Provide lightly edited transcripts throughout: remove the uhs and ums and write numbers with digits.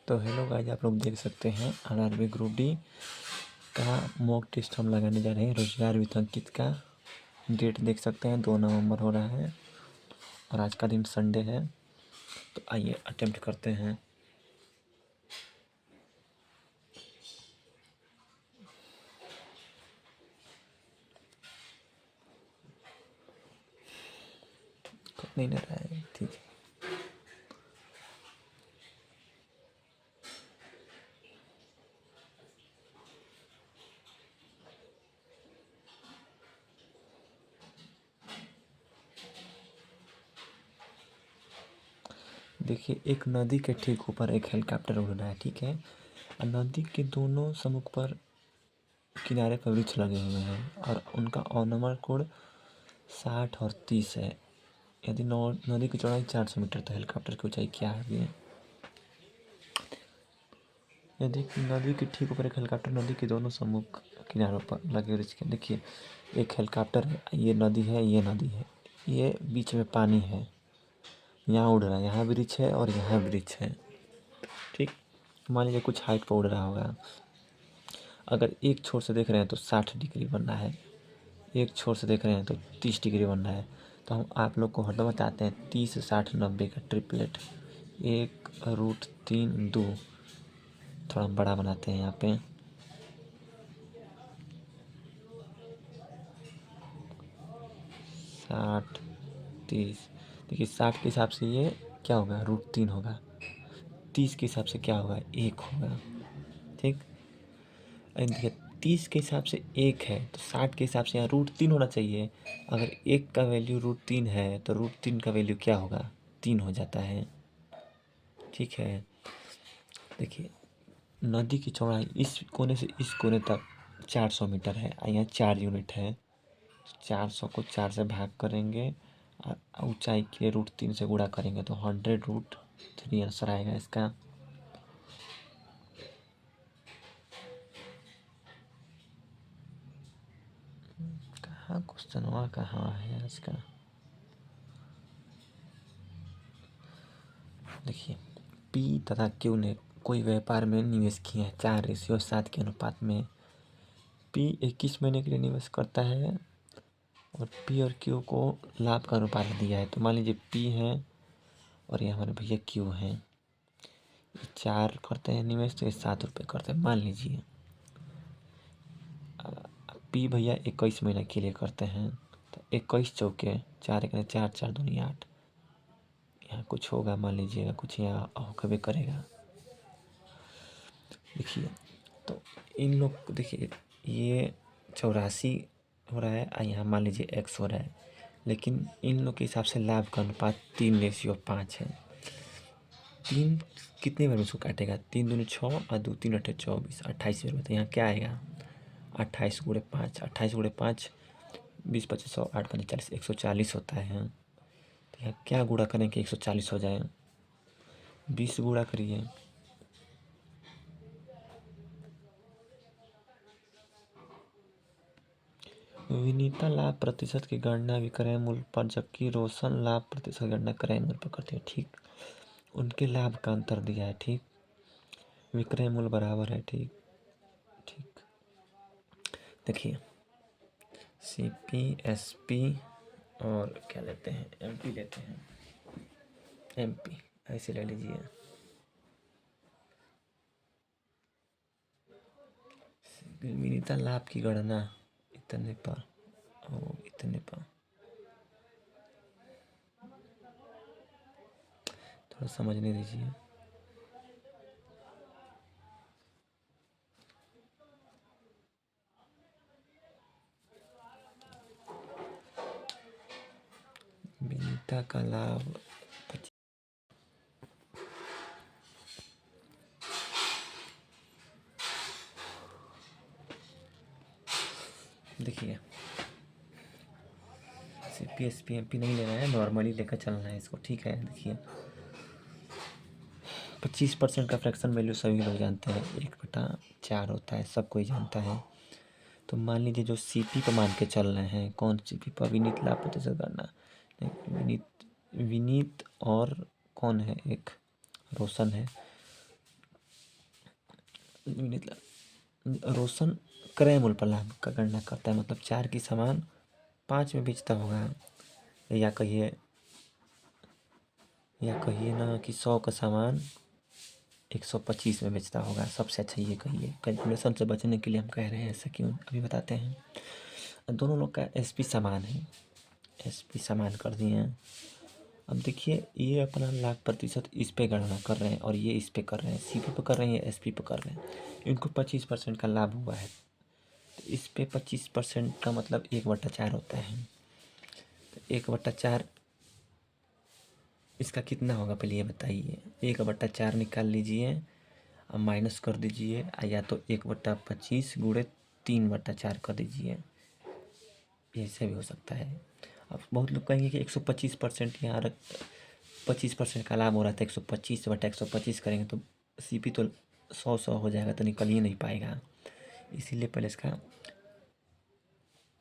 तो hello guys, आप लोग देख सकते हैं आरआरबी ग्रुप डी का मॉक टेस्ट हम लगाने जा रहे हैं। रोजगार वितंकित का डेट देख सकते हैं, 2 नवंबर हो रहा है और आज का दिन संडे है। तो आइए अटेम्प्ट करते हैं। नहीं ले रहा है, ठीक है। देखिए, एक नदी के ठीक ऊपर एक हेलीकॉप्टर उड़ रहा है, ठीक है। और नदी के दोनों सम्मुख पर किनारे पर वृक्ष लगे हुए हैं और उनका ऑनमर कोड 60 और 30 है। यदि नदी की चौड़ाई 400 मीटर, तो हेलीकॉप्टर की ऊंचाई क्या है? यदि नदी के ठीक ऊपर एक हेलीकॉप्टर नदी के दोनों सम्मुख किनारों पर लगे वृक्ष के, देखिए एक हेलीकॉप्टर है, ये नदी है, ये नदी है, ये बीच में पानी है, यहाँ उड़ रहा है, यहाँ वृक्ष है और यहाँ वृक्ष है, ठीक। मान लीजिए कुछ हाइट पर उड़ रहा होगा। अगर एक छोर से देख रहे हैं तो 60 डिग्री बन रहा है, एक छोर से देख रहे हैं तो 30 डिग्री बन रहा है। तो हम आप लोग को हरदम बताते हैं 30 60 90 का ट्रिपलेट, 1√3 2 थोड़ा बड़ा बनाते हैं यहाँ पे। 60 30, देखिए 60 के हिसाब से ये क्या होगा, √3 होगा। 30 के हिसाब से क्या होगा, 1 होगा, ठीक। देखिए 30 के हिसाब से 1 है तो 60 के हिसाब से यहाँ √3 होना चाहिए। अगर 1 का वैल्यू √3 है तो √3 का वैल्यू क्या होगा, 3 हो जाता है, ठीक है। देखिए नदी की चौड़ाई इस कोने से इस कोने तक 400 मीटर है और यहाँ 4 यूनिट है। तो 400 को 4 से भाग करेंगे और ऊंचाई के लिए √3 से गुणा करेंगे तो 100√3 आंसर आएगा इसका। कहाँ क्वेश्चन हुआ, कहाँ है इसका? देखिए पी तथा क्यू ने कोई व्यापार में निवेश किया है 4:7 के अनुपात में। पी 21 महीने के लिए निवेश करता है और पी और क्यू को लाभ का अनुपात दिया है। तो मान लीजिए पी है और ये हमारे भैया क्यू हैं, 4 करते हैं निवेश तो ये 7 रुपये करते हैं। मान लीजिए पी भैया 21 महीने के लिए करते हैं, तो 21 चौके 4 1 4 4 दूनी 8, यहाँ कुछ होगा, मान लीजिएगा कुछ यहाँ होकर करेगा। देखिए तो इन लोग को देखिए, ये 84 हो रहा है और यहाँ मान लीजिए x हो रहा है, लेकिन इन लोग के हिसाब से लाभ का अनुपात 3:5 है। 3 कितने बार में इसको काटेगा, 3 दूनी 6 और 2 3 8 24, 28 बार में। तो यहाँ क्या आएगा, 28 × 5, 28 × 5 20 25 100 8 5 40, 140 होता है। तो यहाँ क्या गुणा करें कि 140 हो जाए, 20 गुणा करिए। विनीता लाभ प्रतिशत की गणना विक्रय मूल्य पर, जबकि रोशन लाभ प्रतिशत की गणना क्रय मूल्य पर करते हैं, ठीक। उनके लाभ का अंतर दिया है, ठीक। विक्रय मूल्य बराबर है, ठीक ठीक। देखिए CP SP और क्या लेते हैं, MP लेते हैं, MP ऐसे ले लीजिए। विनीता लाभ की गणना इतने पर और इतने पर, थोड़ा समझने दीजिए। विनीता का लाभ देखिए CP SP MP नहीं लेना है, नॉर्मली लेकर चलना है इसको, ठीक है। देखिए 25% का फ्रैक्शन वैल्यू सभी लोग जानते हैं, 1/4 होता है, सब कोई जानता है। तो मान लीजिए जो CP पर मान के चल रहे हैं, कौन CP पर, विनीत लाभ प्रतिशत गणना, विनीत और कौन है, एक रोशन है। विनीत रोशन क्रय मूल्य पर लाभ का गणना करता है, मतलब 4 की सामान 5 में बेचता होगा, या कहिए ना कि 100 का सामान 125 में बेचता होगा। सबसे अच्छा ये कहिए, कैलकुलेशन से बचने के लिए हम कह रहे हैं, ऐसा क्यों, अभी बताते हैं। दोनों लोग का एसपी समान है, एसपी समान कर दिए हैं। अब देखिए ये अपना लाख प्रतिशत इस पे गणना कर रहे हैं और ये इस पे कर रहे हैं, सीपी पे कर रहे हैं या एसपी पे कर रहे हैं। इनको 25% का लाभ हुआ है, तो इस पे 25% का मतलब 1/4 होता है। तो 1/4 इसका कितना होगा, पहले ये बताइए। 1/4 निकाल लीजिए, अब माइनस कर दीजिए, या तो 1/25 गुणे 3/4 कर दीजिए, ऐसे भी हो सकता है। अब बहुत लोग कहेंगे कि 125% यहाँ 25% का लाभ हो रहा था, 125/125 करेंगे तो सीपी तो 100 हो जाएगा, तो निकल ही नहीं पाएगा। इसीलिए पहले इसका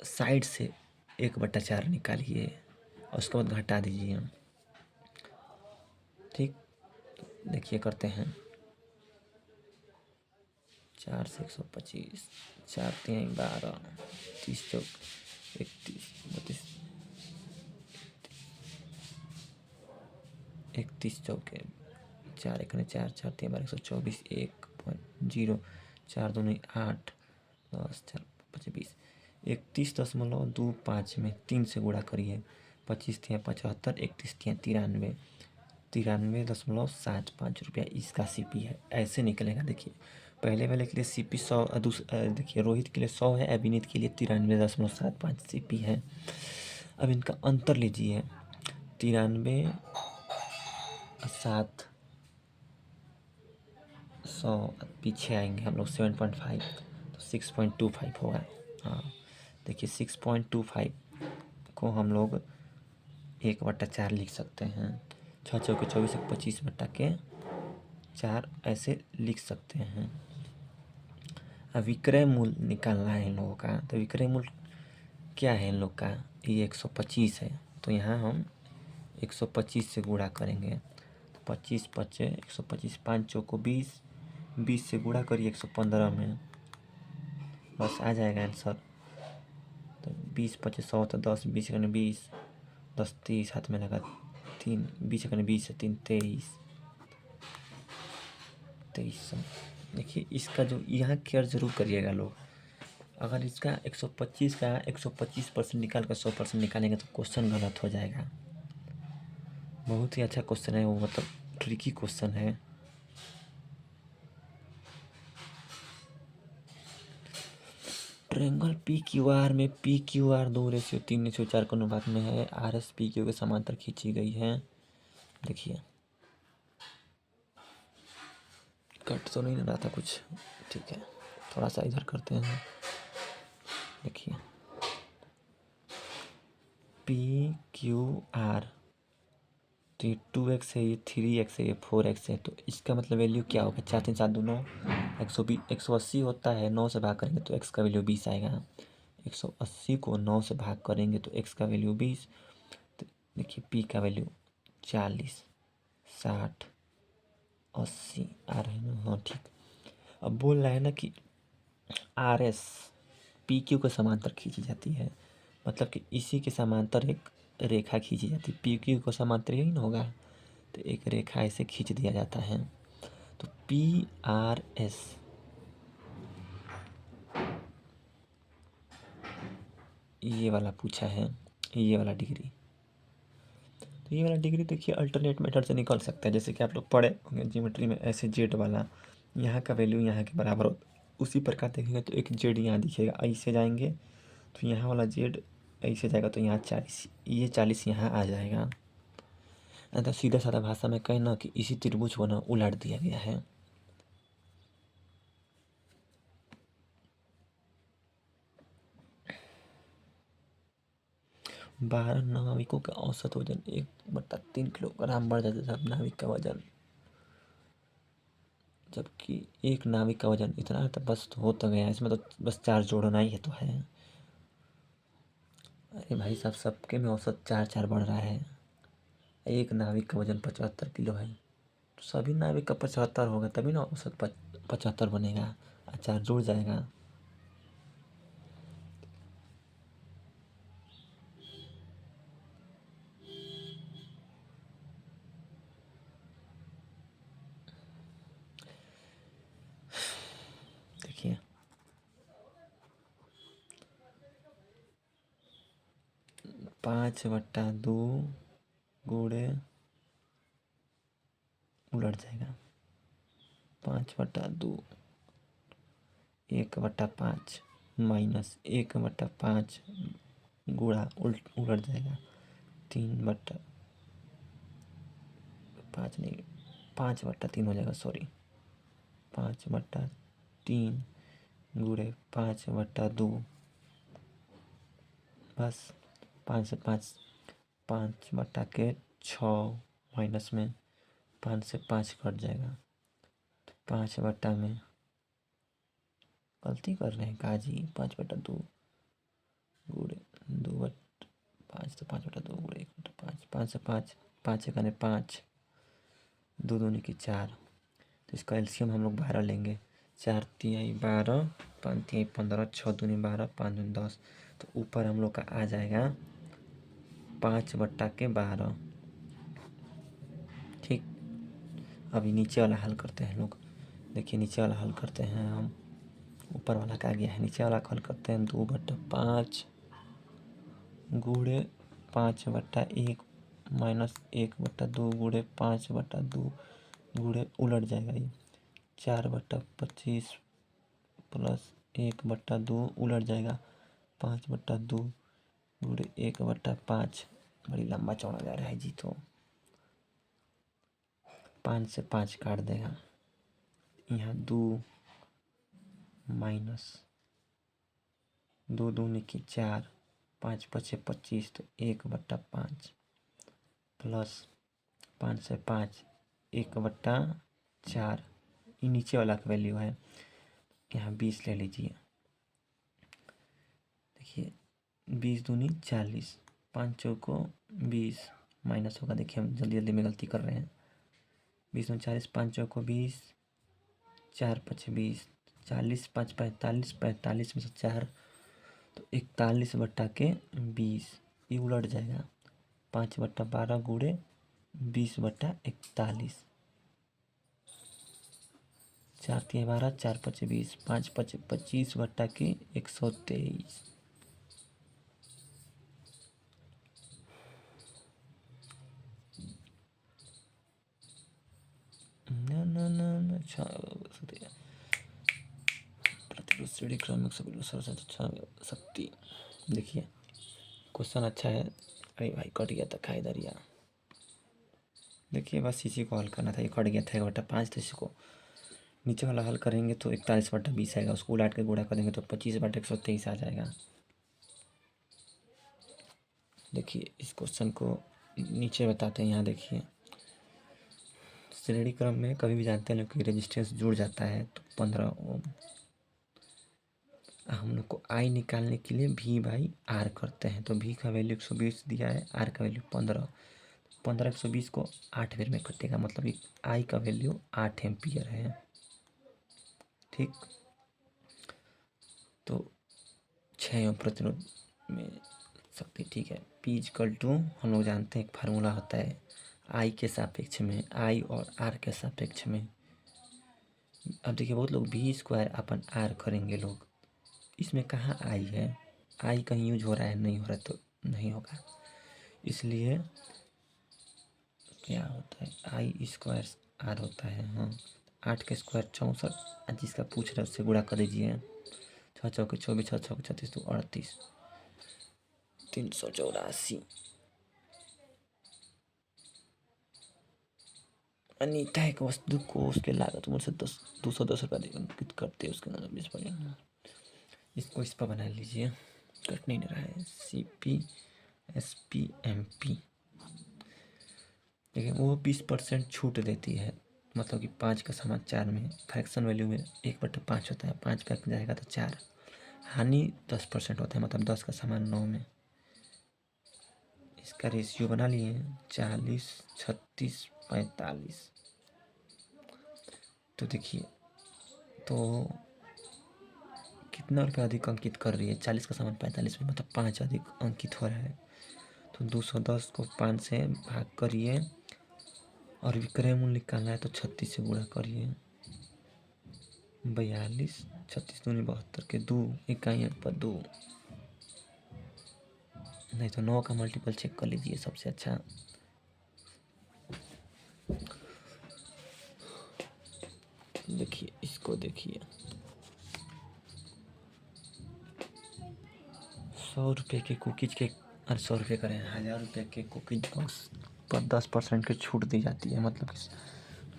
साइड से 1/4 निकालिए और उसके बाद घटा दीजिए। ठीक, देखिए करते हैं। 4 से 125, 4 3 12, 30 चौक 31 32, 31 चौके 4 1 4 4 3 12 124, 1.0 4 2 8 10 4 25 31.25 में 3 से गुणा करिए। 25 तिया 75, 31 तिया 93, 93.75 रुपया इसका सीपी है, ऐसे निकलेगा। देखिए पहले वाले के लिए सीपी 100, देखिए रोहित के लिए 100 है, अभिनीत के लिए 93.75 सीपी है। अब इनका अंतर लीजिए, 93 7 100, पीछे आएंगे हम लोग 7.5, तो 6.25 होगा। हाँ देखिए 6.25 को हम लोग 1/4 लिख सकते हैं। 6 चौके 24, 25/4 ऐसे लिख सकते हैं। अब विक्रय मूल्य निकालना है इन लोगों का, तो विक्रय मूल्य क्या है इन लोग का, ये 125 है, तो यहाँ हम 125 से गुणा करेंगे। तो 25 पचे 125, 5 चौको 20, 20 से गुणा करिए 115 में, बस आ जाएगा आंसर। तो 20 पचे 100, तो 10 20 कने 20, 10 30 हाथ में लगा 3, 20 कने 20 से 3 23, 2300। देखिए इसका जो यहाँ केयर ज़रूर करिएगा लोग, अगर इसका 125 का 125% निकाल कर 100% निकालेंगे तो क्वेश्चन गलत हो जाएगा। बहुत ही अच्छा क्वेश्चन है वो, मतलब ट्रिकी क्वेश्चन है। ट्रायंगल पी क्यू आर में पी क्यू आर 2:3:4 के अनुपात में है। आर एस पी क्यू के समांतर खींची गई है। देखिए कट तो नहीं रहा था कुछ, ठीक है, थोड़ा सा इधर करते हैं। देखिए पी क्यू आर, तो ये 2x है, ये 3x है, ये 4x है, तो इसका मतलब वैल्यू क्या होगा, 4 3 7 2 9, 180 होता है, 9 से भाग करेंगे तो x का वैल्यू 20 आएगा। 180 को 9 से भाग करेंगे तो x का वैल्यू 20। तो देखिए p का वैल्यू 40 60 80 आ रहा है ना, हाँ ठीक। अब बोल रहा है ना कि आर एस पी क्यू के समांतर खींची जाती है, मतलब कि इसी के समांतर एक रेखा खींची जाती है। पी क्यू को समांतर यही ना होगा, तो एक रेखा ऐसे खींच दिया जाता है। तो पी आर एस ये वाला पूछा है, ये वाला डिग्री। तो ये वाला डिग्री देखिए अल्टरनेट मेथड से निकल सकता है, जैसे कि आप लोग पढ़े होंगे ज्योमेट्री में, ऐसे जेड वाला यहाँ का वैल्यू यहाँ के बराबर हो, उसी प्रकार देखेंगे तो एक जेड यहाँ दिखेगा, ऐसे जाएंगे तो यहाँ वाला जेड ऐसे जाएगा, तो यहाँ 40, ये 40 यहाँ आ जाएगा। तो सीधा साधा भाषा में कहना कि इसी त्रिभुज को ना उलट दिया गया है। बारह नाविकों का औसत वजन 1/3 किलोग्राम बढ़ जाता है जब नाविक का वजन, जबकि एक नाविक का वजन इतना है, तो बस हो तो गया, इसमें तो बस 4 जोड़ना ही है तो है। अरे भाई साहब सबके में औसत 4 4 बढ़ रहा है, एक नाविक का वजन 75 किलो है, सभी नाविक का 75 होगा तभी ना औसत 75 बनेगा। अच्छा जुड़ जाएगा। देखिए 5/2 गुणे उलट जाएगा 5/2 1/5 माइनस 1/5 गुणा उलट जाएगा 3/5 नहीं 5/3 हो जाएगा सॉरी 5/3 गुणे 5/2 बस 5 से 5/6 माइनस में 5 से 5 कट जाएगा 5/2 में गलती कर रहे हैं काजी 5/2 गुणे 2/5 तो 5/2 गुणे 1/5 5 से 5 5 1 5 2 दूनी की 4 तो इसका एलसीएम हम लोग 12 लेंगे 4 तिहाई 12 5 तिहाई 15 6 दूनी 12 5 दूनी 10 तो ऊपर हम लोग का आ जाएगा 5/12 ठीक। अभी नीचे वाला हल करते हैं लोग। देखिए नीचे वाला हल करते हैं हम। ऊपर वाला का गया है नीचे वाला हल करते हैं 2/5 गुणे 5/1 माइनस 1/2 गुणे 5/2 गुणे उलट जाएगा ये 4/25 प्लस 1/2 उलट जाएगा 5/2 गुणे 1/5 बड़ी लंबा चौड़ा जा रहा है जी। तो 5 से 5 काट देगा यहाँ 2 माइनस 2 दूनी की 4 5 5 25 तो 1/5 प्लस 5 से 5 1/4 ये नीचे वाला का वैल्यू है यहाँ 20 ले लीजिए। देखिए 20 दूनी 40 5 चौको 20 माइनस होगा। देखिए हम जल्दी जल्दी में गलती कर रहे हैं 20 में 40 5 चौको 20 4 5 20 40 5 45 45 में से 4 तो 41/20 ये उलट जाएगा 5/12 गुणे 20/41 4 तिहाई 12 4 5 20 5 5 25/123 श्रेणी क्रमिक शक्ति। देखिए क्वेश्चन अच्छा है। अरे भाई कट गया था खाई दरिया। देखिए बस इसी को हल करना था ये कट गया था 1/5 तो इसी को नीचे वाला हल करेंगे तो 41/20 आएगा उसको उलट के गुणा करेंगे तो 25/123 आ जाएगा। देखिए इस क्वेश्चन को नीचे बताते हैं। यहाँ देखिए श्रेणी क्रम में कभी भी जानते हैं कि रेजिस्टेंस जुड़ जाता है तो 15 ओम। हम लोग को आई निकालने के लिए V/R करते हैं तो V का वैल्यू 120 दिया है R का वैल्यू 15 120 को 8 बेर में कटेगा मतलब कि आई का वैल्यू 8 एम्पियर है ठीक। तो 6 ओम प्रतिरोध में शक्ति ठीक है। P= हम लोग जानते हैं एक फार्मूला होता है आई के सापेक्ष में आई और आर के सापेक्ष में। अब देखिए बहुत लोग V²/R करेंगे लोग इसमें कहाँ आई है आई कहीं यूज हो रहा है नहीं हो रहा तो नहीं होगा। इसलिए क्या होता है I² R होता है। हाँ 8 के स्क्वायर 64 जिसका पूछ रहे उससे गुणा कर दीजिए 6 चौके 24 6 चौके 36 तो 38 384। अनीता एक वस्तु को उसके लागत मूल्य से 210 रुपया अंकित करते हैं उसके नाम 20%। इसको इस पर बना लीजिए कट नहीं रहा है CPSPMP। देखिए वो 20% छूट देती है मतलब कि 5 का सामान 4 में फ्रैक्शन वैल्यू में 1/5 होता है 5 का जाएगा तो 4 हानि 10% होता है मतलब 10 का सामान 9 में। इसका रेशियो बना लिए 40 36 45 तो देखिए, तो कितना रुपया अधिक अंकित कर रही है? 40 का सामान 45 में, मतलब 5 अधिक अंकित हो रहा है। तो 210 को 5 से भाग करिए और विक्रय मूल्य निकालना है तो 36 से गुणा करिए। 42, 36 दूनी 72 के 2 इकाइयों पर 2, नहीं तो 9 का मल्टीपल चेक कर लीजिए सबसे अच्छा। देखिए इसको, देखिए 100 रुपये के कुकीज के, अरे 100 रुपये करें, 1000 रुपये के कुकीज बॉक्स पर 10% की छूट दी जाती है। मतलब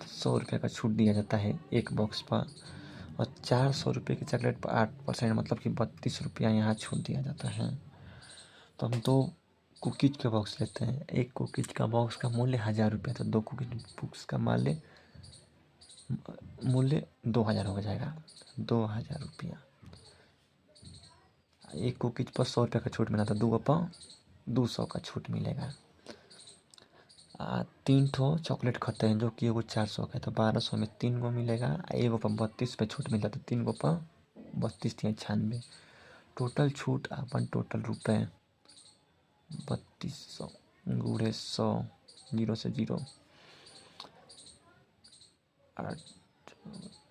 100 रुपये का छूट दिया जाता है एक बॉक्स पर, और 400 रुपये की चॉकलेट पर 8%, मतलब कि 32 रुपया यहाँ छूट दिया जाता है। तो हम 2 कुकीज के बॉक्स लेते हैं। एक कुकीज का बॉक्स का मूल्य 1000 रुपये, तो 2 कुकीज बॉक्स का मूल्य 2000 हो जाएगा। 2000 रुपया। एक कुकीज पर 100 रुपये का छूट मिला, तो 2 पर 200 का छूट मिलेगा। 3 ठो चॉकलेट खरीदते हैं जो कि एगो 400 का है, तो 1200 में 3 गो मिलेगा। एगो पर 32 पे छूट मिला, तो 3 गो पर 32 या 96। टोटल छूट अपन टोटल रुपये 3200 गुणे 100, 0 से 0, 8,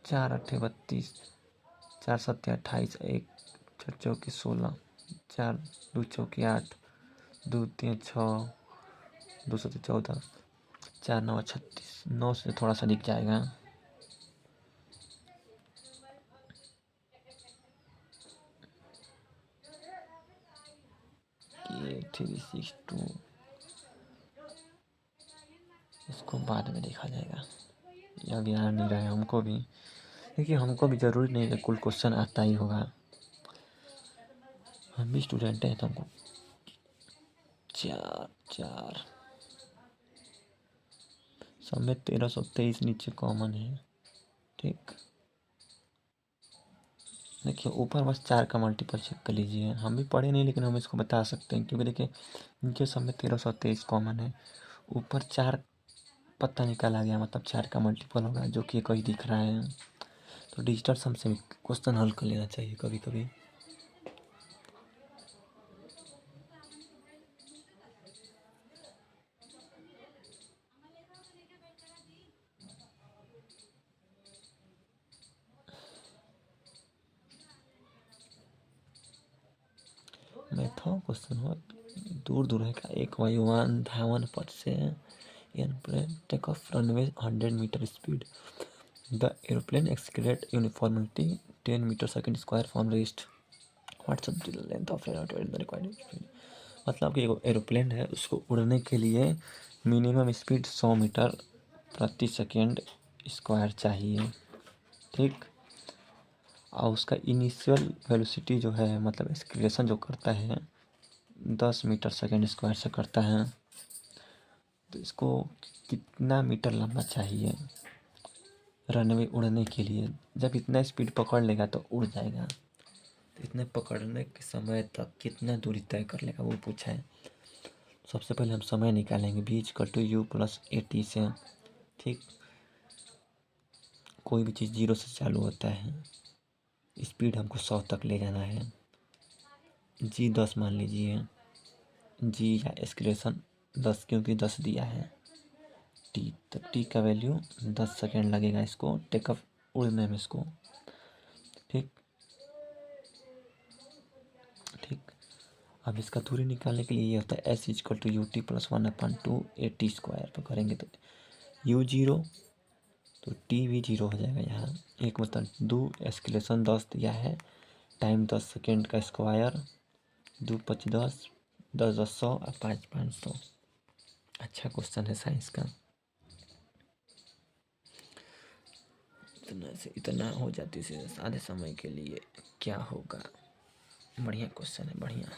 4 8 32, 4 7 28, 1 4 चौकी 16, 4 2 चौकी 8, 2 3 6, 2 7 14, 4 9 36, 9 से थोड़ा सा दिख जाएगा। ये 362, इसको बाद में देखा जाएगा, यह ध्यान नहीं रहा है हमको भी। देखिए हमको भी ज़रूरी नहीं है कुल क्वेश्चन आता ही होगा, हम भी स्टूडेंट हैं। तो हमको 4 4 सब में 1323 नीचे कॉमन है। ठीक, देखिए ऊपर बस 4 का मल्टीपल चेक कर लीजिए। हम भी पढ़े नहीं लेकिन हम इसको बता सकते हैं, क्योंकि देखिए नीचे सब में 1323 कॉमन है, ऊपर 4 पत्ता निकाला गया, मतलब 4 का मल्टीपल होगा, जो कि कहीं दिख रहा है। तो डिजिटल सम से क्वेश्चन हल कर लेना चाहिए कभी कभी। मैथो क्वेश्चन हो, दूर दूर है का एक वायुयान धावन पथ से airplane take off runway 100 metre speed, the aeroplane accelerate uniformity 10 metre second square from rest, what's the length of the required speed. मतलब कि एक एरोप्लेन है, उसको उड़ने के लिए मिनिमम स्पीड 100 मीटर प्रति सेकेंड स्क्वायर चाहिए। ठीक, और उसका इनिशियल वेलोसिटी जो है, मतलब एक्सीलरेशन जो करता है 10 मीटर सेकेंड स्क्वायर से करता है। तो इसको कितना मीटर लंबा चाहिए रनवे उड़ने के लिए? जब इतना स्पीड पकड़ लेगा तो उड़ जाएगा, तो इतने पकड़ने के समय तक कितना दूरी तय कर लेगा वो पूछा है। सबसे पहले हम समय निकालेंगे, v=u+at से। ठीक, कोई भी चीज़ 0 से चालू होता है, स्पीड हमको 100 तक ले जाना है। जी 10 मान लीजिए, जी या एक्सीलरेशन 10, क्योंकि 10 दिया है। टी, तो टी का वैल्यू 10 सेकेंड लगेगा इसको टेक ऑफ उड़ने में इसको। ठीक ठीक, अब इसका दूरी निकालने के लिए ये होता है s=ut+1/2 AT² पर करेंगे तो u 0, तो टी भी 0 हो जाएगा यहाँ। एक मतलब 2 एक्सीलरेशन 10 दिया है, टाइम 10 सेकेंड का स्क्वायर, 2 5 10, 10 10 100 और 5 500। अच्छा क्वेश्चन है साइंस का। इतना से इतना हो जाती है आधे समय के लिए क्या होगा? बढ़िया क्वेश्चन है, बढ़िया।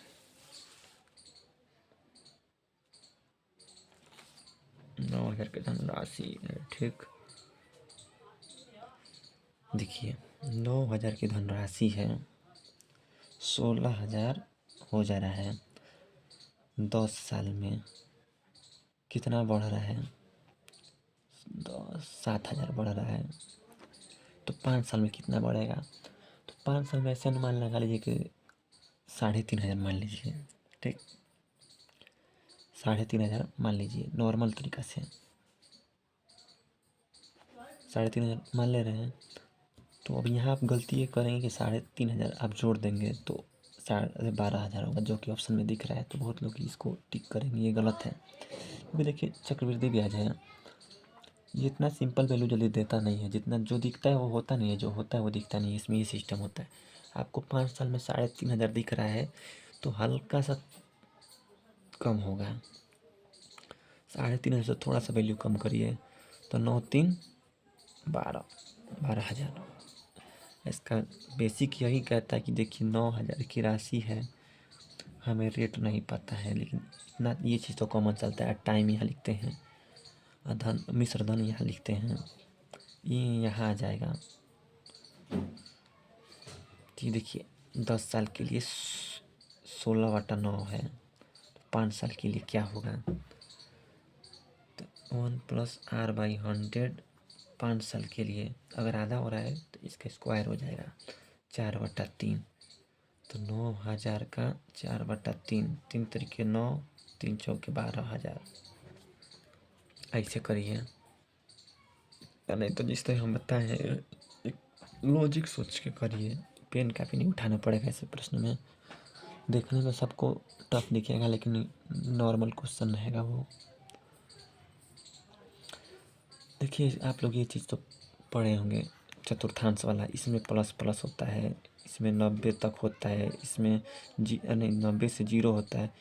नौ हजार की धनराशि है। ठीक, देखिए 9000 की धनराशि है, 16,000 हो जा रहा है 10 साल में। कितना बढ़ रहा है? 7,000 बढ़ रहा है। तो 5 साल में कितना बढ़ेगा। तो 5 साल में ऐसे अनुमान लगा लीजिए कि 3,500 मान लीजिए, ठीक, 3,500 मान लीजिए नॉर्मल तरीका से 3,500 मान ले रहे हैं। तो अब यहाँ आप गलती ये करेंगे कि 3,500 आप जोड़ देंगे तो 12,000 होगा, जो कि ऑप्शन में दिख रहा है। तो बहुत लोग इसको टिक करेंगे, ये गलत है। क्योंकि देखिए चक्रवृद्धि ब्याज है, ये इतना सिंपल वैल्यू जल्दी देता नहीं है। जितना जो दिखता है वो होता नहीं है, जो होता है वो दिखता नहीं है। इसमें ये सिस्टम होता है। आपको 5 साल में 3,500 दिख रहा है तो हल्का सा कम होगा। 3,500 से थोड़ा सा वैल्यू कम करिए तो 9 3 12,000। इसका बेसिक यही कहता है कि देखिए 9,000 की राशि है, हमें रेट नहीं पता है, लेकिन इतना ये चीज़ तो कॉमन चलता है। टाइम यहाँ लिखते हैं, धन मिश्र धन यहाँ लिखते हैं, ये यहाँ आ जाएगा। तो देखिए 10 साल के लिए 16/9 है, तो 5 साल के लिए क्या होगा, तो 1 + r/100 5 साल के लिए। अगर आधा हो रहा है तो इसका स्क्वायर हो जाएगा 4/3। तो 9,000 का 4/3, 3 तरीके 9, 3 चौके 12,000। ऐसे करिए, नहीं तो जिस तरह हम बताए हैं लॉजिक सोच के करिए। पेन कापी नहीं उठाना पड़ेगा ऐसे प्रश्न में। देखने में सबको टफ दिखेगा लेकिन नॉर्मल क्वेश्चन रहेगा वो। देखिए आप लोग ये चीज़ तो पढ़े होंगे, चतुर्थांश वाला। इसमें प्लस प्लस होता है, इसमें 90 तक होता है, इसमें नहीं 90 से 0 होता है,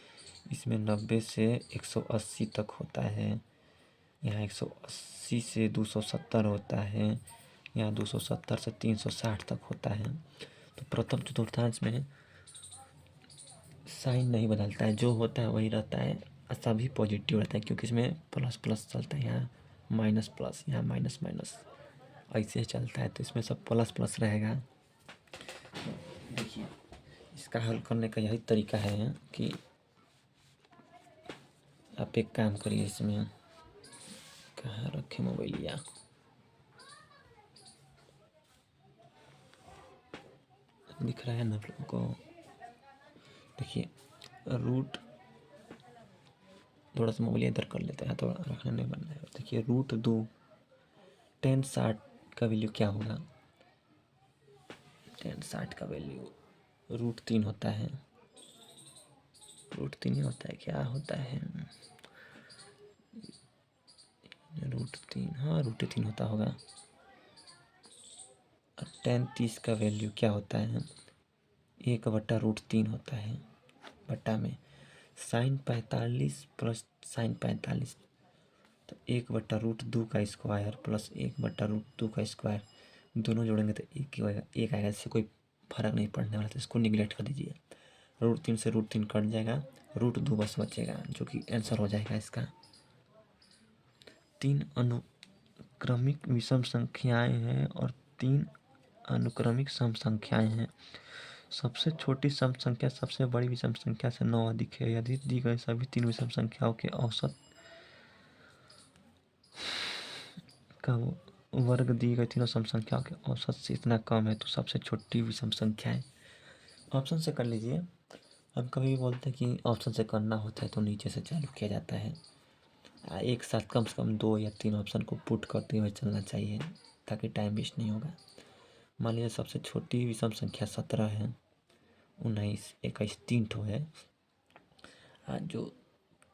इसमें 90 से 180 तक होता है, यहाँ 180 से 270 होता है, यहाँ 270 से 360 तक होता है। तो प्रथम चतुर्थांश में साइन नहीं बदलता है, जो होता है वही रहता है, सभी पॉजिटिव रहता है क्योंकि इसमें प्लस प्लस चलता है, यहाँ माइनस प्लस, यहाँ माइनस माइनस, ऐसे चलता है। तो इसमें सब प्लस प्लस रहेगा। देखिए इसका हल करने का यही तरीका है कि आप एक काम करिए, इसमें कहाँ रखे मोबाइलिया, दिख रहा है ना आप लोगों को। देखिए रूट, थोड़ा सा मोबाइल इधर कर लेते हैं, थोड़ा रखना नहीं बनना है। देखिए √2 tan 60 का वैल्यू क्या होगा, tan 60 का वैल्यू √3 होता है, √3 ही होता है, क्या होता है √3, हाँ √3 होता होगा। और tan 30 का वैल्यू क्या होता है, 1/√3 होता है, बटा में sin 45 प्लस sin 45, तो 1/√2 का स्क्वायर प्लस 1/√2 का स्क्वायर, दोनों जोड़ेंगे तो एक ही होगा, एक आएगा। इससे कोई फर्क नहीं पड़ने वाला, तो इसको निगलेक्ट कर दीजिए। √3 से √3 कट जाएगा, √2 बस बचेगा, जो कि आंसर हो जाएगा इसका। 3 अनुक्रमिक विषम संख्याएं हैं और 3 अनुक्रमिक सम संख्याएं हैं। सबसे छोटी सम संख्या सबसे बड़ी विषम संख्या से 9 अधिक है यदि दी गई सभी 3 विषम संख्याओं के औसत का वर्ग दी गई तीनों सम संख्याओं के औसत से इतना कम है तो सबसे छोटी विषम संख्या है। ऑप्शन से कर लीजिए। हम कभी भी बोलते हैं कि ऑप्शन से करना होता है तो नीचे से चालू किया जाता है। एक साथ कम से कम 2 या 3 ऑप्शन को पुट करते हुए चलना चाहिए ताकि टाइम वेस्ट नहीं होगा। मान लीजिए सबसे छोटी विषम संख्या 17 है, 19, 21, 3 ठो है। जो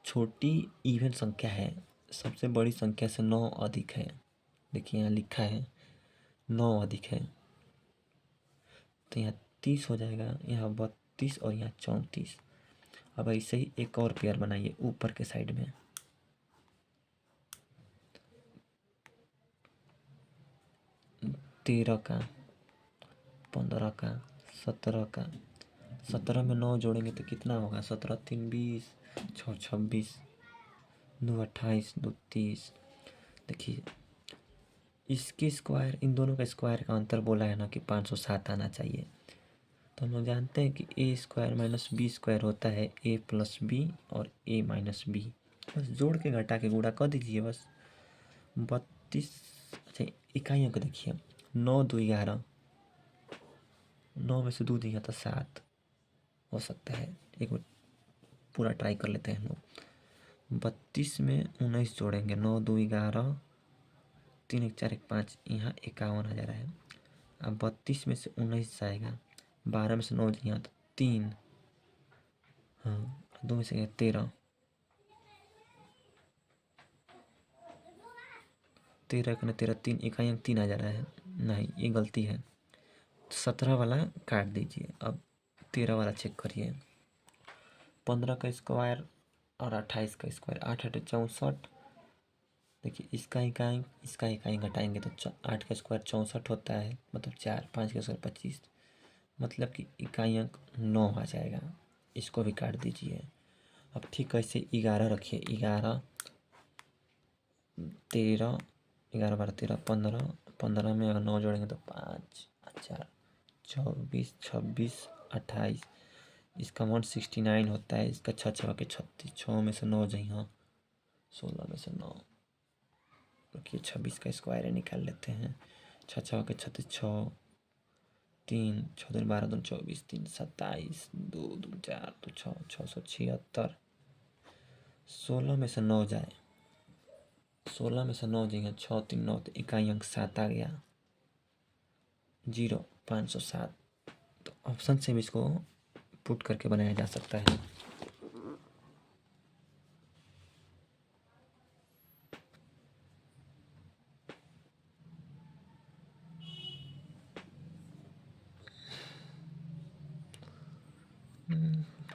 छोटी इवन संख्या है सबसे बड़ी संख्या से 9 अधिक है। देखिए यहाँ लिखा है 9 अधिक है, तो यहाँ 30 हो जाएगा, यहाँ 32 और यहाँ 34। अब ऐसे ही एक और पेयर बनाइए ऊपर के साइड में, 13 का, 15 का, 17 का। 17 में 9 जोड़ेंगे तो कितना होगा, 17 3 20, 6 26, 9 28, 2 30। देखिए इसके स्क्वायर, इन दोनों का स्क्वायर का अंतर बोला है ना कि 507 आना चाहिए। तो हम लोग जानते हैं कि a² - b² होता है a+b और a-b। बस जोड़ के घटा के गुणा कर दीजिए बस। 32, अच्छा इकाइयों को देखिए, 9 2 11, 9 में से 2 दिया तो 7 हो सकता है। एक मिनट पूरा ट्राई कर लेते हैं हम लोग। 32 में 19 जोड़ेंगे, 9 2 11, 3 1 4 1 5, यहाँ 51 आ जा रहा है। अब 32 में से 19 जाएगा, 12 में से 9 दिया तो 3, हाँ 2 में से गया 13, 13 का 13, 3 इकाई अंक 3 आ जा रहा है। नहीं ये गलती है, 17 वाला काट दीजिए। अब 13 वाला चेक करिए। 15 का स्क्वायर और 28 का स्क्वायर, 8 8 64। देखिए इसका इकाई घटाएंगे तो 8 का स्क्वायर 64 होता है, मतलब 4, 5 का स्क्वायर 25, मतलब कि इकाई अंक 9 आ जाएगा। इसको भी काट दीजिए। अब ठीक ऐसे 11 रखिए, 11 13, 11 12 13 15, 15 में अगर 9 जोड़ेंगे तो 5 4 24 26 28, इसका 169 होता है। इसका 6 6 के 36, 6 में से 9 जइहाँ, 16 में से 9 रखिए, 26 का स्क्वायर निकाल लेते हैं। 6 6 के 36, 6 3 6 2 12 2 24, 3 27, 2 2 4 2 6 676। 16 में से 9 जाए, 16 में से 9 जाएंगे, 6 3 9, तो इकाई अंक 7 आ गया, 0 507। तो ऑप्शन से भी इसको पुट करके बनाया जा सकता है।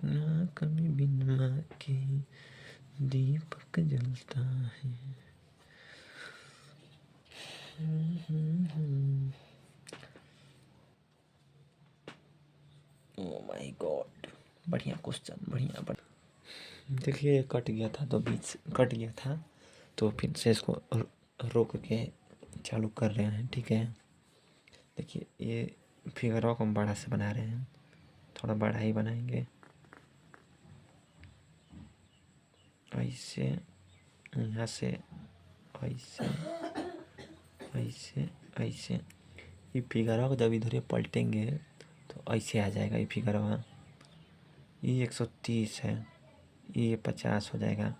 ना कभी बिन माँ के दीपक जलता है। ओ माय गॉड, बढ़िया क्वेश्चन, बढ़िया। देखिए कट गया था तो बीच कट गया था, तो फिर से इसको रोक के चालू कर रहे हैं। ठीक है, देखिए ये फिगरों को हम बड़ा से बना रहे हैं, थोड़ा बड़ा ही बनाएंगे। ऐसे, यहाँ से ऐसे ऐसे ऐसे, ये फिगरों को जब इधर पलटेंगे तो ऐसे आ जाएगा ये फिगरों। ये 130 है, ये 50 हो जाएगा।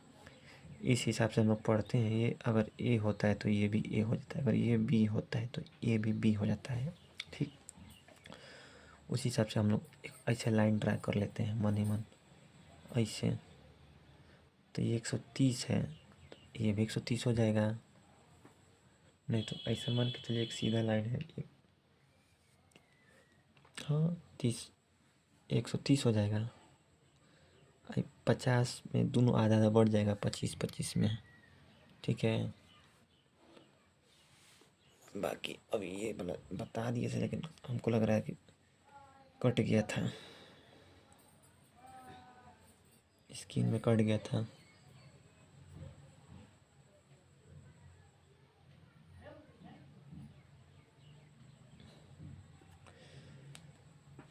इस हिसाब से हम लोग पढ़ते हैं। ये अगर ए होता है तो ये भी ए हो जाता है, अगर ये बी होता है तो ये भी बी हो जाता है। ठीक, उस हिसाब से हम लोग एक ऐसे लाइन ड्रा कर लेते हैं मन ही मन ऐसे। तो ये 130 है, ये भी 130 हो जाएगा। नहीं तो ऐसा मान के चलिए एक सीधा लाइन है, हाँ 30, 130 हो जाएगा। 50 में दोनों आधा आधा बढ़ जाएगा, 25 25 में। ठीक है, बाकी अभी ये बता दिए थे, लेकिन हमको लग रहा है कि कट गया था, स्क्रीन में कट गया था।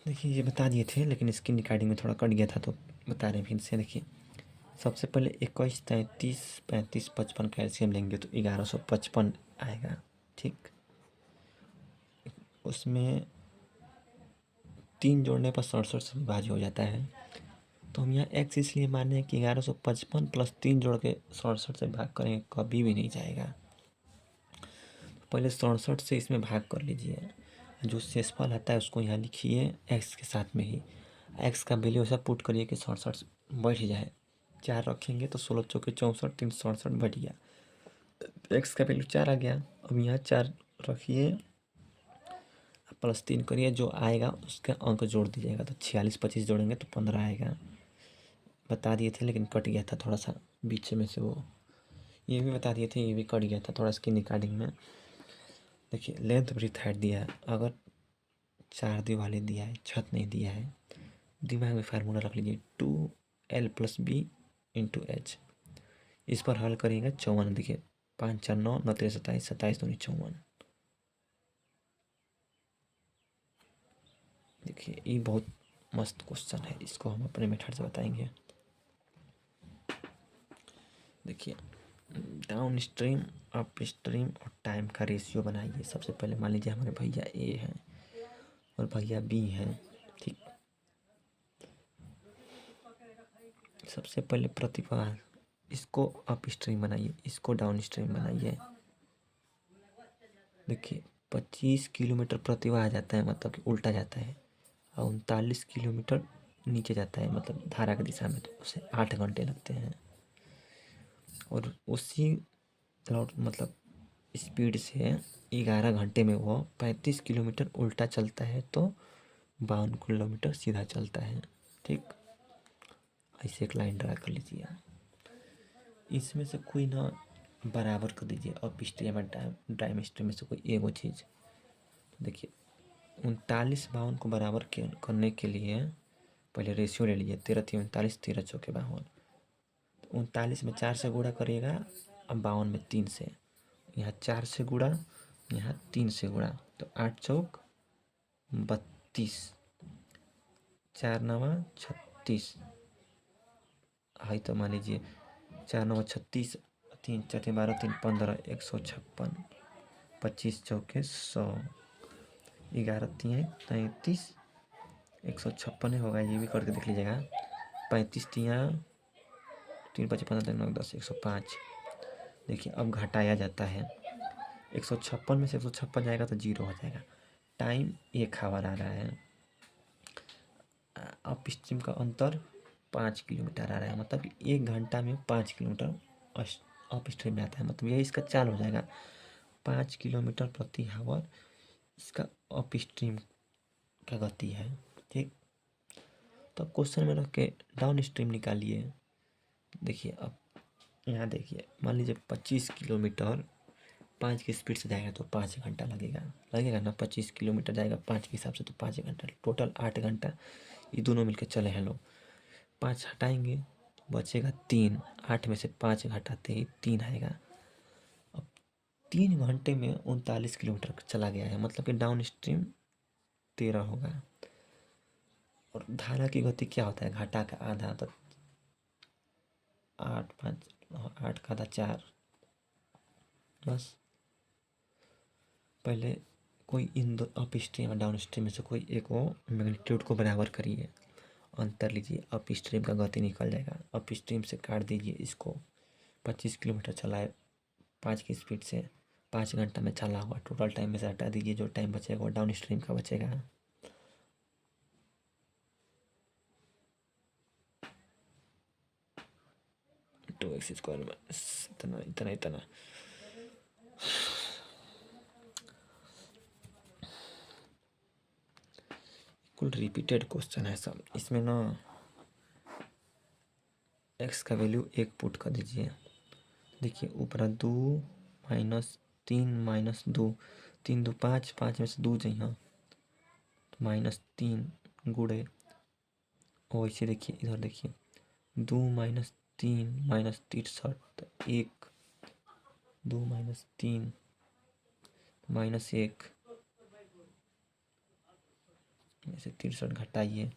देखिए ये बता दिए थे, लेकिन स्क्रीन रिकॉर्डिंग में थोड़ा कट गया था, तो बता रहे हैं फिर से। देखिए सबसे पहले 21 33 35 55 कैल्शियम लेंगे तो 1155 आएगा। ठीक, उसमें 3 जोड़ने पर 67 से विभाज्य हो जाता है। तो हम यहाँ एक्स इसलिए माने कि 1155 प्लस 3 जोड़ के 67 से भाग करेंगे, कभी भी नहीं जाएगा। पहले 67 से इसमें भाग कर लीजिए, जो शेषफल आता है उसको यहाँ लिखिए एक्स के साथ में ही। एक्स का वैल्यू ऐसा पुट करिए कि 67 बैठ जाए। 4 रखेंगे तो 16 चौके 64, 3 67 बैठ गया, एक्स का वैल्यू 4 आ गया। अब यहाँ 4 रखिए, प्लस 3 करिए, जो आएगा उसका अंक जोड़ दीजिएगा। तो 46 25 जोड़ेंगे तो 15 आएगा। बता दिए थे लेकिन कट गया था थोड़ा सा बीच में से, वो ये भी बता दिए थे, ये भी कट गया था थोड़ा स्क्रीन रिकॉर्डिंग में। देखिए लेंथ ब्रीथ हाइट दिया है, अगर 4 दीवारें दिया है, छत नहीं दिया है, दिमाग में फार्मूला रख लीजिए 2L+B×H। इस पर हल करिएगा 54। देखिए 5 4 9 9 3 27, 27 दूनी 54। देखिए ये बहुत मस्त क्वेश्चन है, इसको हम अपने मेथड से बताएंगे। देखिए डाउन स्ट्रीम, अप स्ट्रीम और टाइम का रेशियो बनाइए। सबसे पहले मान लीजिए हमारे भैया ए हैं और भैया बी हैं, ठीक। सबसे पहले प्रतिवाद, इसको अप स्ट्रीम बनाइए, इसको डाउन स्ट्रीम बनाइए। देखिए 25 किलोमीटर प्रतिवाह जाता है, मतलब कि उल्टा जाता है, और 39 किलोमीटर नीचे जाता है, मतलब धारा की दिशा में, तो उसे 8 घंटे लगते हैं। और उसी मतलब स्पीड से 11 घंटे में वो 35 किलोमीटर उल्टा चलता है, तो 52 किलोमीटर सीधा चलता है, ठीक। ऐसे एक लाइन ड्रा कर लीजिए। इसमें से कोई ना बराबर कर दीजिए, अप स्ट्रीम और डाउन स्ट्रीम में से कोई एगो चीज़। देखिए 39 52 को बराबर करने के लिए पहले रेशियो ले लीजिए, 13 3 39, 13 चौके 52। 39 में 4 से गुणा करिएगा, अब 52 में 3 से, यहाँ 4 से गुणा, यहाँ 3 से गुणा, तो 8 चौक 32, 4 नवा 36। हाई तो मान लीजिए 4 नवा 36, 3 4 12 3 15, 156, 25 चौके 100, 11 3 33, 156 होगा, ये भी करके देख लीजिएगा। 35 3 3 5 15 9 10, 105। देखिए अब घटाया जाता है, 156 में से 156 जाएगा तो 0 हो जाएगा। टाइम 1 आवर आ रहा है। अप स्ट्रीम का अंतर 5 किलोमीटर आ रहा है, मतलब कि 1 घंटा में 5 किलोमीटर अप स्ट्रीम में आता है, मतलब ये इसका चाल हो जाएगा 5 किलोमीटर प्रति आवर, इसका अप स्ट्रीम का गति है, ठीक। तो क्वेश्चन में रख के डाउन स्ट्रीम निकालिए। देखिए अब यहाँ देखिए, मान लीजिए 25 किलोमीटर 5 की स्पीड से जाएगा तो 5 घंटा लगेगा ना। 25 किलोमीटर जाएगा 5 के हिसाब से तो 5 घंटा, टोटल 8 घंटा। ये दोनों मिलकर चले हैं लोग, 5 हटाएंगे बचेगा 3, 8 में से 5 घटाते ही 3 आएगा। अब 3 घंटे में 39 किलोमीटर चला गया है, मतलब कि डाउन स्ट्रीम 13 होगा। और धारा की गति क्या होता है, घाटा का आधा, तो 8 5 8 का आधा 4। बस पहले कोई इन दो अप स्ट्रीम और डाउन स्ट्रीम में से कोई एक वो मैग्नीट्यूड को बराबर करिए, अंतर लीजिए, अप स्ट्रीम का गति निकल जाएगा। अप स्ट्रीम से काट दीजिए इसको, 25 किलोमीटर चलाए 5 की स्पीड से, 5 घंटा में चला हुआ, टोटल टाइम में से हटा दीजिए, जो टाइम बचेगा वो डाउन स्ट्रीम का बचेगा। 2x² में इतना इतना इतना। कुल रिपीटेड क्वेश्चन है सब। इसमें ना x का वैल्यू 1 पुट कर दीजिए। देखिए ऊपर 2 -3 -2, 3 2 5, 5 में से 2 जइहाँ तो -3 गुड़े, वैसे देखिए इधर देखिए 2 -3 -63, तो 1, 2 -3 -1 में से 63 घटाइए,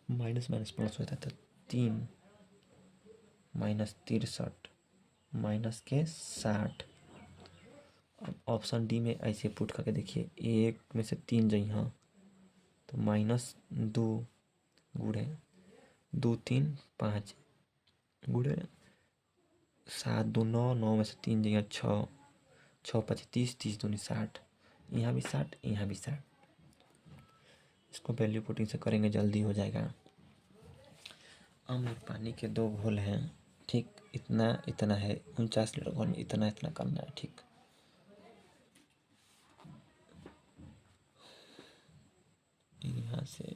माइनस माइनस प्लस होता है, तो 3 -63 माइनस के 60। अब ऑप्शन डी में ऐसे पुट करके देखिए, 1 में से 3 जइहाँ तो -2 गुड़े 2 3 5 गुड़े 7 2 9, 9 में से 3 जगह 6, 6 5 30, 30 दूनी 60, यहाँ भी 60 यहाँ भी 60। इसको वैल्यू पुटिंग से करेंगे जल्दी हो जाएगा। अम्ल पानी के 2 घोल हैं, ठीक। इतना इतना है, 49 लीटर घोल में इतना इतना करना है, ठीक। यहाँ से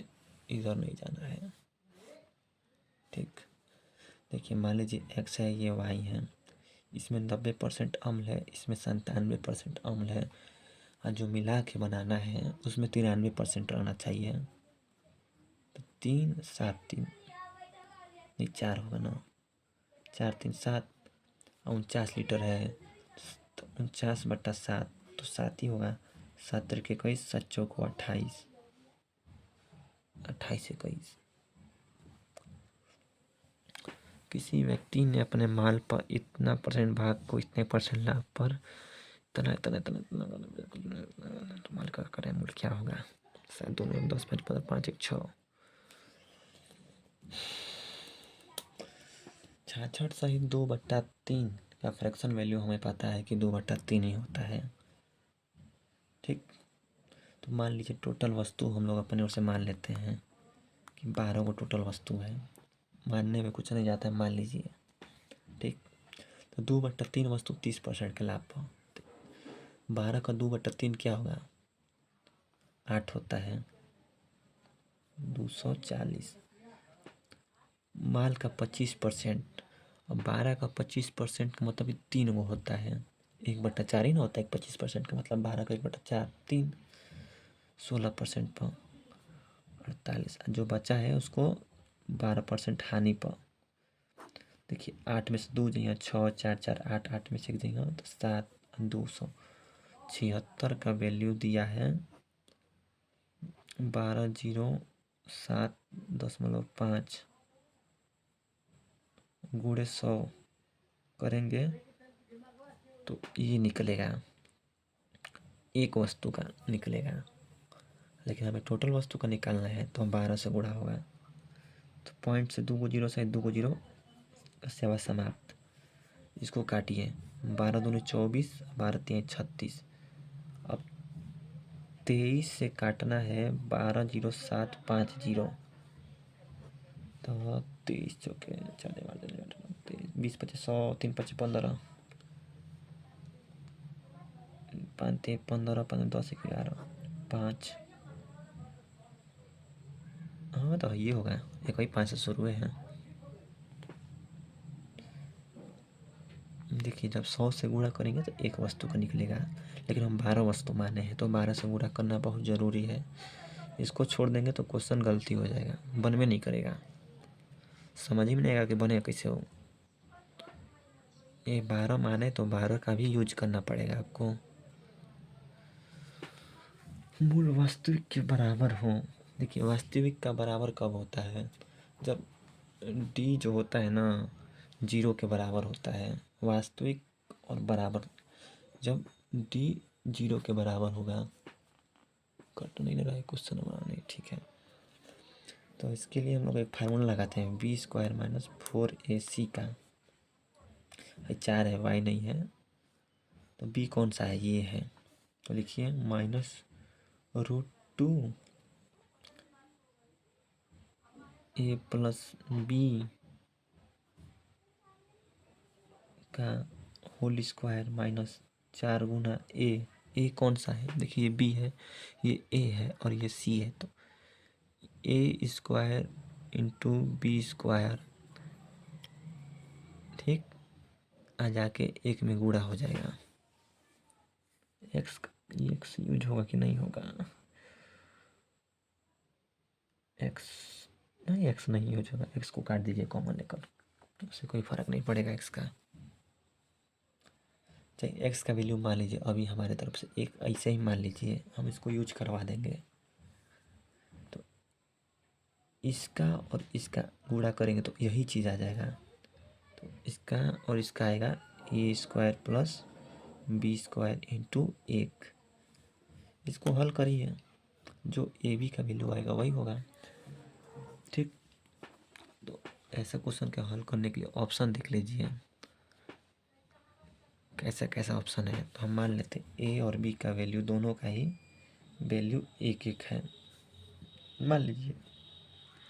इधर नहीं जाना है, ठीक। देखिए मान लीजिए x है, ये y है, इसमें 90% अम्ल है, इसमें 97% अम्ल है, और जो मिला के बनाना है उसमें 93% रहना चाहिए। तो 3 7 3 नहीं 4 होगा ना, 4 3 7, 49 लीटर है, तो 49/7 तो 7 ही होगा। 7 3 21, 7 चौक 28, 28 21। किसी व्यक्ति ने अपने माल पर इतना परसेंट भाग को इतने परसेंट लाभ पर इतना इतना इतना इतना तो माल का क्रय मूल्य क्या होगा? 7 2 1 10 5 15 5 1 6 66 सहित 2/3 का फ्रैक्शन वैल्यू हमें पता है कि 2/3 ही होता है। ठीक, तो मान लीजिए टोटल वस्तु हम लोग अपने ओर से मान लेते हैं कि 12 को टोटल वस्तु है। मानने में कुछ नहीं जाता है, मान लीजिए। ठीक, तो 2/3 वस्तु 30% के लाभ पर, 12 का 2/3 क्या होगा? 8 होता है, 240। माल का 25% और 12 का 25% का मतलब 3 गो होता है। 1/4 ही ना होता है 25% का मतलब 12 का 1/4 3, 16% पर 48। जो बचा है उसको 12% हानि पर। देखिए 8 में से 2 जगह 6 4 4 8, 8 में से 1 जगह तो 7, 276 का वैल्यू दिया है 1207.5 गुणे 100 करेंगे तो ये निकलेगा, एक वस्तु का निकलेगा। लेकिन हमें टोटल वस्तु का निकालना है तो 12 से गुणा होगा। तो पॉइंट से 2 को 0 से 2 को 0 सेवा समाप्त। इसको काटिए, 12 दूनी 24, 12 3 36। अब 23 से काटना है 120750। तो 23 चौके 4 20 25 100 3 25 15 5 3 15 15 10 11 5। हाँ तो ये होगा, एक वही 5 से शुरू है। देखिए जब 100 से गुणा करेंगे तो एक वस्तु का निकलेगा, लेकिन हम 12 वस्तु माने हैं तो 12 से गुणा करना बहुत ज़रूरी है। इसको छोड़ देंगे तो क्वेश्चन गलती हो जाएगा, बनवे नहीं करेगा, समझ ही में नहीं आएगा कि बने कैसे हो। ये 12 माने तो 12 का भी यूज करना पड़ेगा आपको। मूल वास्तविक के बराबर हो। देखिए वास्तविक का बराबर कब होता है? जब डी जो होता है ना 0 के बराबर होता है। वास्तविक और बराबर जब डी 0 के बराबर होगा। कट नहीं रहा है क्वेश्चन हमारा, नहीं ठीक है। तो इसके लिए हम लोग एक फार्मूला लगाते हैं, बी स्क्वायर माइनस 4ac का। 4 है, y नहीं है, तो b कौन सा है? ये है। तो लिखिए -√2 a प्लस बी का होल स्क्वायर माइनस 4 गुना ए कौन सा है? देखिए ये बी है, ये ए है और ये सी है। तो ए स्क्वायर इंटू बी स्क्वायर, ठीक, आ जाके एक में गुणा हो जाएगा। एक्स यूज होगा कि नहीं होगा? एक्स नहीं, एक्स नहीं यूज होगा। एक्स को काट दीजिए कॉमन लेकर, उससे कोई फर्क नहीं पड़ेगा एक्स का। चाहे एक्स का वैल्यू मान लीजिए अभी हमारे तरफ से एक ऐसे ही मान लीजिए, हम इसको यूज करवा देंगे। तो इसका और इसका गुणा करेंगे तो यही चीज़ आ जाएगा। तो इसका और इसका आएगा A square plus B square into 1। इसको हल करिए, जो ए बी का वैल्यू आएगा वही होगा। ठीक, तो ऐसा क्वेश्चन का हल करने के लिए ऑप्शन देख लीजिए कैसा कैसा ऑप्शन है। तो हम मान लेते हैं ए और बी का वैल्यू दोनों का ही वैल्यू 1 है। मान लीजिए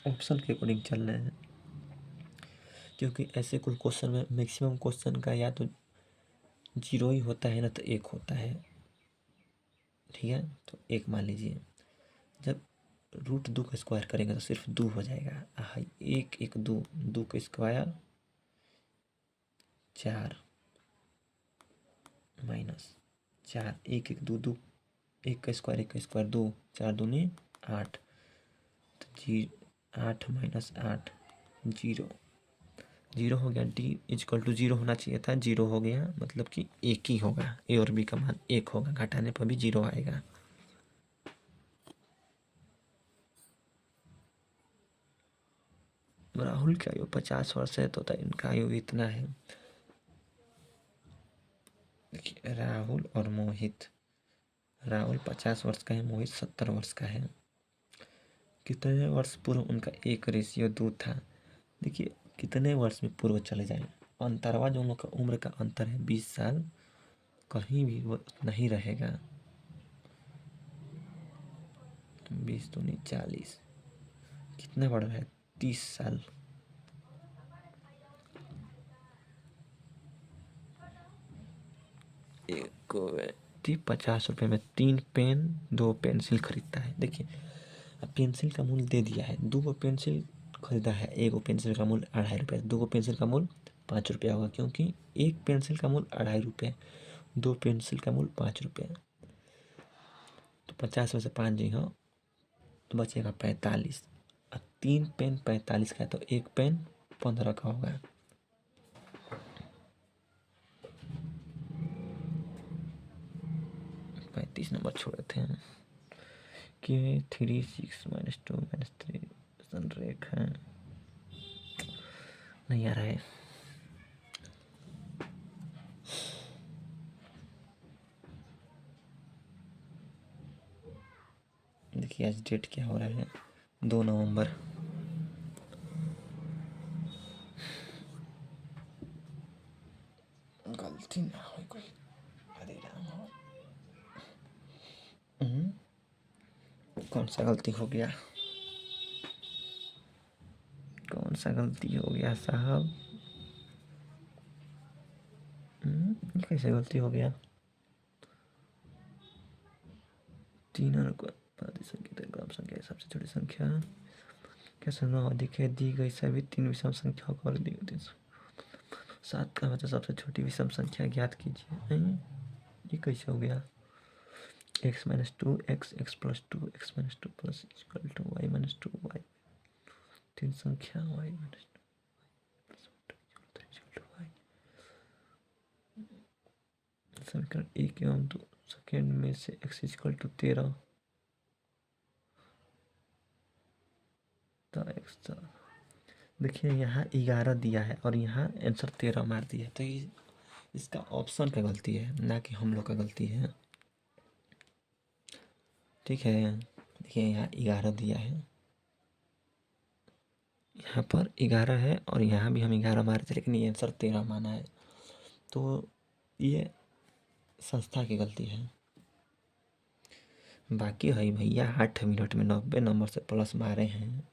ऑप्शन के अकॉर्डिंग चल रहे हैं, क्योंकि ऐसे कुछ क्वेश्चन में मैक्सिमम क्वेश्चन का या तो 0 ही होता है ना तो 1 होता है। ठीक है, तो 1 मान लीजिए। जब √2 का स्क्वायर करेंगे तो सिर्फ 2 हो जाएगा। 1 1 2, 2 का स्क्वायर 4 माइनस 4, 1 1 2 2, 1 का स्क्वायर 2, 4 दूनी 8। तो 8 माइनस 8 0 0 हो गया। डी इजक्वल टू 0 होना चाहिए था, 0 हो गया, मतलब कि 1 ही होगा। ए और बी का मान 1 होगा, घटाने पर भी 0 आएगा। बड़ा राहुल की आयु 50 वर्ष है तो इनका आयु इतना है। देखिए राहुल और मोहित, राहुल 50 वर्ष का है, मोहित 70 वर्ष का है। कितने वर्ष पूर्व उनका 1:2 था। देखिए कितने वर्ष में पूर्व चले जाए, अंतरवा जो उन लोग का उम्र का अंतर है 20 साल, कहीं भी वो नहीं रहेगा। 20 दूनी 40, कितना बढ़ रहा है 30 साल। एक व्यक्ति 50 रुपये में 3 पेन 2 पेंसिल खरीदता है। देखिए अब पेंसिल का मूल्य दे दिया है, 2 पेंसिल खरीदा है, 1 पेंसिल का मूल्य 2.5 रुपये, 2 पेंसिल का मूल्य 5 रुपया होगा, क्योंकि 1 पेंसिल का मूल्य 2.5 रुपये, 2 पेंसिल का मूल्य 5 रुपये। तो 50 में से 5 जी हाँ तो बचेगा 45। अब 3 पेन 45 का है तो 1 पेन 15 का होगा। पैंतीस नंबर छोड़े थे हम कि 3 6 -2 -3 संरेखा नहीं आ रहा है। देखिए आज डेट क्या हो रहा है, 2 नवंबर। गलती ना हो कोई, हरे राम हो। कौन सा गलती हो गया, कौन सा गलती हो गया साहब? ये कैसे गलती हो गया? 3 अंक आदि संख्या ग्राम संख्या सबसे छोटी संख्या क्या संभव अधिक है, दी गई सभी 3 विषम संख्याओं को दी गई 7 का मतलब सबसे छोटी विषम संख्या ज्ञात कीजिए। ये कैसे हो गया? x - 2 x x + 2 x - 2 + y - 2 y, 3 संख्या y - 2 समीकरण 1 एवं 2 सेकेंड में से x = 13 तो x। देखिए यहाँ 11 दिया है और यहाँ आंसर 13 मार दिया है, तो ये इसका ऑप्शन का गलती है, ना कि हम लोग का गलती है। ठीक है, देखिए यहाँ 11 दिया है, यहाँ पर 11 है और यहाँ भी हम 11 मारे थे, लेकिन ये आंसर 13 माना है, तो ये संस्था की गलती है। बाकी है भैया 8 मिनट में 90 नंबर से प्लस मारे हैं।